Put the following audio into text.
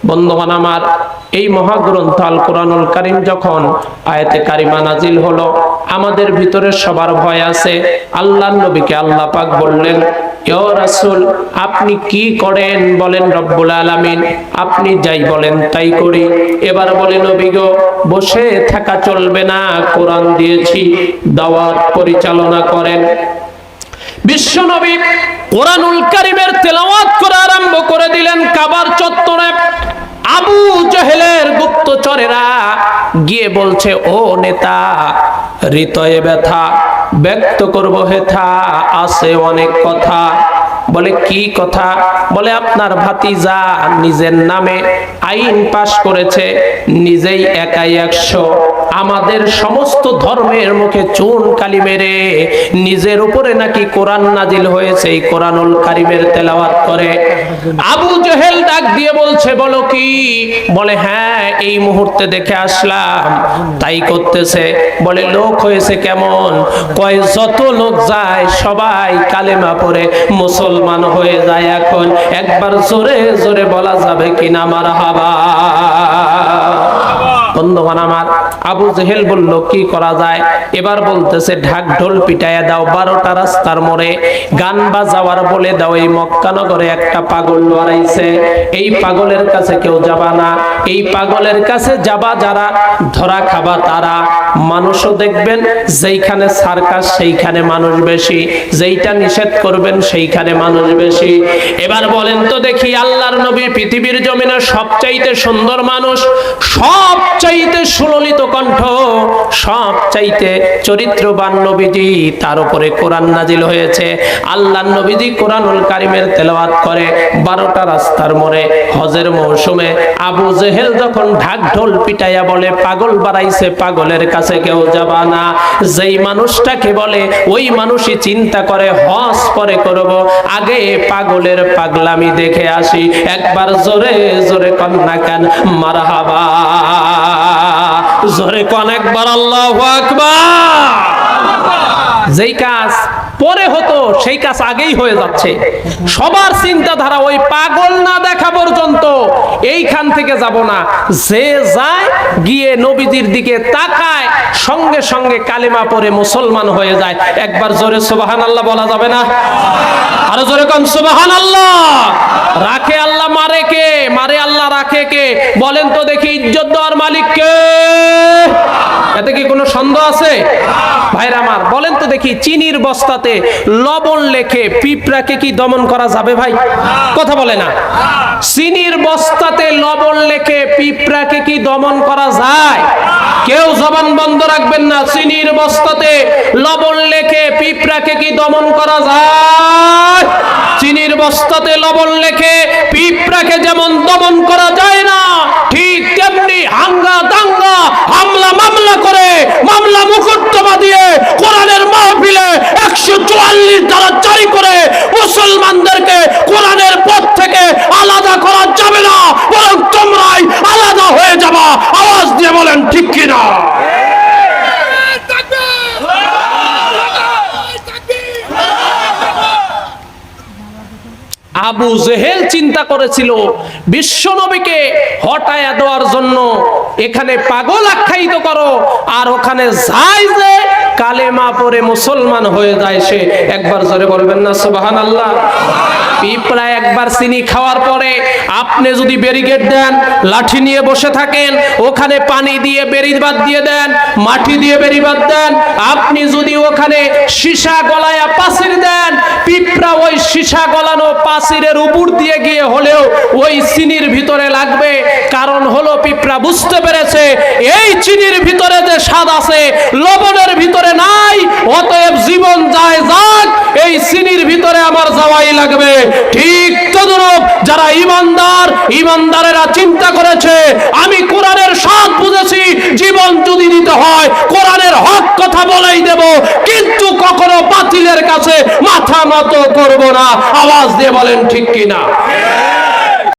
বন্ধুগণ আমার, এই মহাগ্রন্থ আল কোরআনুল কারীম যখন আয়াতে কারিমা নাজিল হলো, আমাদের ভিতরে সবার ভয় আছে। আল্লাহর নবীকে আল্লাহ পাক বললেন, ইয়া রাসূল, আপনি কি করেন বলেন রব্বুল আলামিন, আপনি যাই বলেন তাই করি। এবার বলে, নবী গো, বসে থাকা চলবে না, কোরআন দিয়েছি, দাওয়াত পরিচালনা করেন। বিশ্ব নবী কোরআনুল কারীমের তেলাওয়াত করা আরম্ভ করে দিলেন। কাবার চত্বরে আবু জেহেলের গুপ্তচরেরা গিয়ে বলছে, ও নেতা, হৃদয়ে ব্যথা ব্যক্ত করব হেথা, আছে অনেক কথা। বলে, কি কথা? বলে, আপনার ভাতিজা নিজের নামে আইন পাশ করেছে, নিজেই একাই 100, আমাদের সমস্ত ধর্মের মুখে চুন কালি মেরে নিজের উপরে নাকি কোরআন নাজিল হয়েছে, এই কোরআনুল কারীমের তেলাওয়াত করে। আবু জেহেল ডাক দিয়ে বলছে, বলো কি? বলে, হ্যাঁ, এই মুহূর্তে দেখে আসলাম তাই করতেছে। বলে, লোক হয়েছে কেমন? কয়, যত লোক যায় সবাই কালেমা পড়ে মুসলমান হয়ে যায়। এখন একবার জোরে জোরে বলা যাবে কিনা মারহাবা? বন্ধুগণ আমার, আবু জেহেল বলল, কি করা যায়? এবার বলতেছে, ঢাক ঢোল পিটাইয়া দাও, 12টা রাস্তার মোড়ে গান বাজাওয়ার বলে দাও, এই মক্কানগরে একটা পাগল লড়াইছে, এই পাগলের কাছে কেউ যাবা না, এই পাগলের কাছে যাবা যারা, ধরা খাবা তারা। মানুষও দেখবেন যেইখানে সার্কাস সেইখানে মানুষ বেশি, যেইটা নিষেধ করবেন সেইখানে মানুষ বেশি। এবার বলেন তো দেখি, আল্লাহর নবী পৃথিবীর জমিনে সবচাইতে সুন্দর মানুষ, সবচাইতে সুললিত কণ্ঠ, সবচাইতে চরিত্রবান নবীজি, তার উপরে কোরআন নাজিল হয়েছে। আল্লাহর নবীজি কোরআনুল কারীমের তেলাওয়াত করে 12টা রাস্তার মোড়ে হজের মৌসুমে। আবু জেহেল যখন ঢাক ঢোল পিটাইয়া বলে, পাগল বাড়াইছে, পাগলের কাছে কেউ যাবা না, যেই মানুষটাকে বলে ওই মানুষই চিন্তা করে হজ পরে করব, আগে পাগলের পাগলামি দেখে আসি। একবার জোরে জোরে কন্যা কান মারহাবা, জোরে কোন একবার আল্লাহু আকবার। যেই কাজ পরে হতো সেই কাজ আগেই হয়ে যাচ্ছে। সবার চিন্তাধারা ওই পাগল না দেখা পর্যন্ত এইখান থেকে যাব না। যে যায় গিয়ে নবীজির দিকে তাকায়, সঙ্গে সঙ্গে কালেমা পড়ে মুসলমান হয়ে যায়। একবার জোরে সুবহানাল্লাহ বলা যাবে না? আরো জোরে কোন সুবহানাল্লাহ। রাখে আল্লাহ, মারে কে? মারে আল্লাহ, রাখে কে? বলেন তো দেখি, ইজ্জত দেওয়ার মালিক কে? এতে কি কোনো সন্দেহ আছে? ভাইরা আমার, বলেন তো দেখি, চিনির বস্তাতে লবণ লেখে পিঁপড়াকে কি দমন করা যাবে ভাই? কথা বলে না। চিনির বস্তাতে লবণ লেখে পিঁপড়াকে কি দমন করা যায়? কেউ জবান বন্ধ রাখবেন না। চিনির বস্তাতে লবণ লেখে পিঁপড়াকে কি দমন করা যায়? চিনির বস্তাতে লবণ লেখে পিঁপড়াকে যেমন দমন করা যায় না, ঠিক তেমনি হাঙ্গা দাঙ্গা হামলা মামলা করে, মামলা মুকদ্দমা দিয়ে কোরআনের মাহফিলে 144 ধারা জারি করে মুসলমানদেরকে কোরআনের পথ থেকে আলাদা করা যাবে না, বরং তোমরাই আলাদা হয়ে যাবা। আওয়াজ দিয়ে বলেন ঠিক কিনা? আবু জেহেল চিন্তা করেছিল বিশ্ব নবীকে হটায়া দেওয়ার জন্য এখানে পাগল আখ্যায়িত করো, আর ওখানে যায় যে কালেমা পড়ে মুসলমান হয়ে যায় সে। একবার জোরে বলবেন না সুবহানাল্লাহ। পিঁপড়া একবার চিনি খাওয়ার পরে আপনি যদি ব্যারিকেড দেন, লাঠি নিয়ে বসে থাকেন, ওখানে পানি দিয়ে বেড়িবাঁধ দিয়ে দেন, মাটি দিয়ে বেড়িবাঁধ দেন, আপনি যদি ওখানে সীসা গলায়া পাচির দেন, পিঁপড়া ওই সীসা গলানো পাচিরের উপর দিয়ে গিয়ে হলেও ওই চিনির ভিতরে লাগবে। কারণ হলো পিঁপড়া বুঝতে পেরেছে এই চিনির ভিতরে যে স্বাদ আছে লবণের ভিতরে নাই, অতএব জীবন যায় যাক, এই চিনির ভিতরে আমার যাওয়াই লাগবে। ঠিক তদ্রূপ যারা ইমানদার, ইমানদারেরা চিন্তা করেছে আমি কোরআনের স্বাদ বুঝেছি, জীবন যদি দিতে হয় কোরআনের হক কথা বলেই দেব, কিন্তু কখনো বাতিলের কাছে মাথা নত করব না। আওয়াজ দিয়ে বলেন ঠিক কিনা?